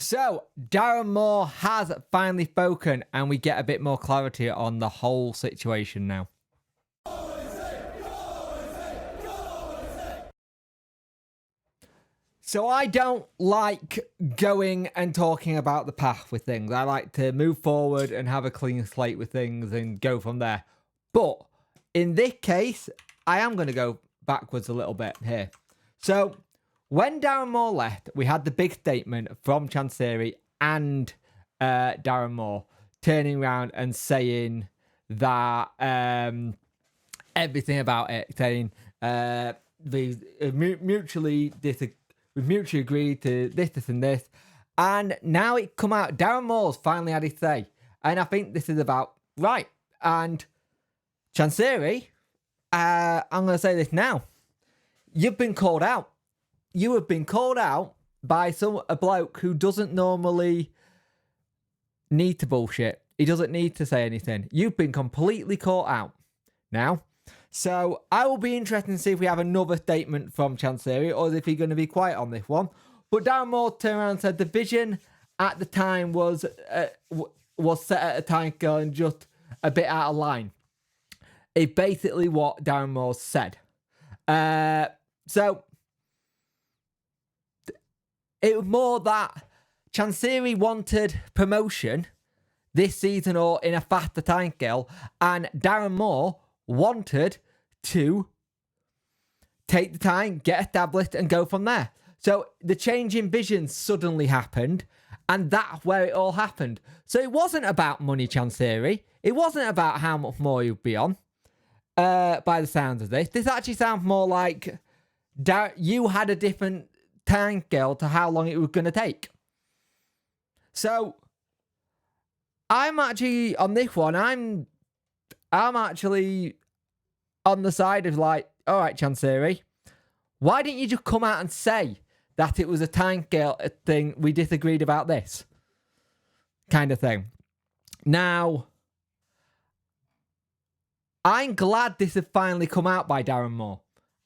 So, Darren Moore has finally spoken, and we get a bit more clarity on the whole situation now. So I don't like going and talking about the past with things. I like to move forward and have a clean slate with things and go from there. But in this case, I am going to go backwards a little bit here. So when Darren Moore left, we had the big statement from Chancery and Darren Moore turning around and saying that everything about it, saying we've mutually agreed to this, and this. And now it come out, Darren Moore's finally had his say. And I think this is about right. And Chancery, I'm going to say this now. You've been called out. You have been called out by a bloke who doesn't normally need to bullshit. He doesn't need to say anything. You've been completely caught out now. So I will be interested to see if we have another statement from Chancery or if he's going to be quiet on this one. But Darren Moore turned around and said the vision at the time was set at a time scale and just a bit out of line. It's basically what Darren Moore said. So it was more that Chancery wanted promotion this season or in a faster time scale, and Darren Moore wanted to take the time, get established, and go from there. So the change in vision suddenly happened, and that's where it all happened. So it wasn't about money, Chancery. It wasn't about how much more you'd be on, by the sounds of this. This actually sounds more like you had a different time scale to how long it was going to take. So I'm actually, on this one, I'm actually on the side of like, all right, Chancery, why didn't you just come out and say that it was a time scale thing, we disagreed about this kind of thing? Now, I'm glad this has finally come out by Darren Moore.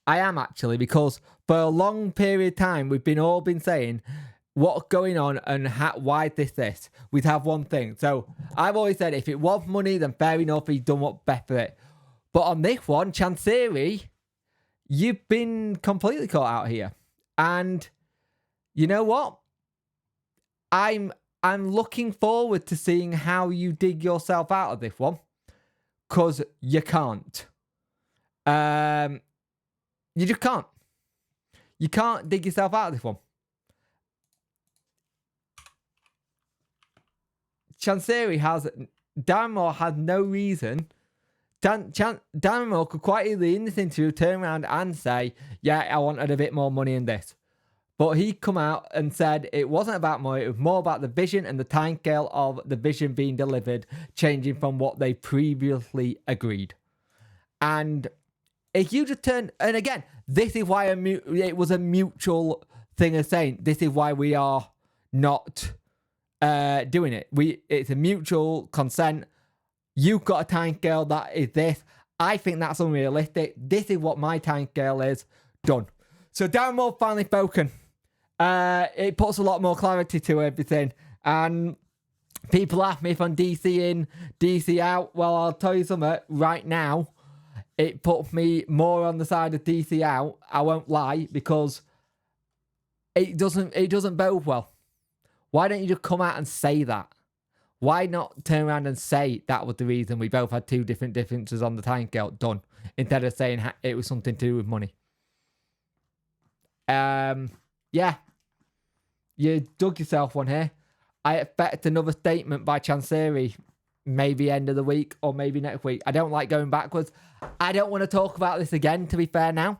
I am actually, because for a long period of time, we've all been saying what's going on and why this. We'd have one thing. So I've always said if it was money, then fair enough, he's done what's best for it. But on this one, Chancery, you've been completely caught out here. And you know what? I'm looking forward to seeing how you dig yourself out of this one. Because you can't. You just can't. You can't dig yourself out of this one. Darren Moore has no reason. Darren Moore could quite easily in this interview turn around and say, yeah, I wanted a bit more money in this. But he come out and said it wasn't about money, it was more about the vision and the time scale of the vision being delivered, changing from what they previously agreed. And if you just turn, and again, this is why it was a mutual thing of saying, this is why we are not doing it. It's a mutual consent. You've got a time scale that is this. I think that's unrealistic. This is what my time scale is. Done. So Darren Moore finally spoken. It puts a lot more clarity to everything. And people ask me if I'm DC in, DC out. Well, I'll tell you something. Right now, it puts me more on the side of DC out. I won't lie, because it doesn't bode well. Why don't you just come out and say that? Why not turn around and say that was the reason we both had two different differences on the time scale? Done. Instead of saying it was something to do with money. Yeah. You dug yourself one here. I expect another statement by Chancery, maybe end of the week or maybe next week. I don't like going backwards. I don't want to talk about this again, to be fair now.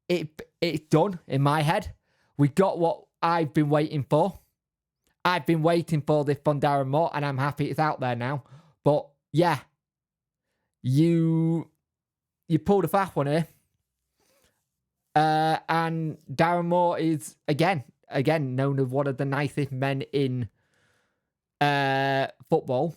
It's done in my head. We got what I've been waiting for. I've been waiting for this from Darren Moore, and I'm happy it's out there now. But yeah, you pulled a fast one here. And Darren Moore is, again, known as one of the nicest men in football.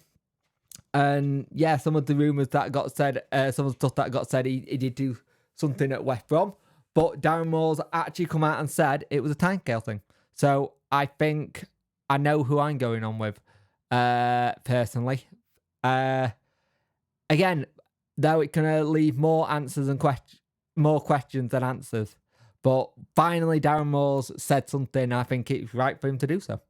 And yeah, some of the rumours that got said, some of the stuff that got said, he did do something at West Brom. But Darren Moore's actually come out and said it was a time scale thing. So I think I know who I'm going on with, personally. Again, though it can leave more answers and more questions than answers. But finally, Darren Moore's said something. I think it's right for him to do so.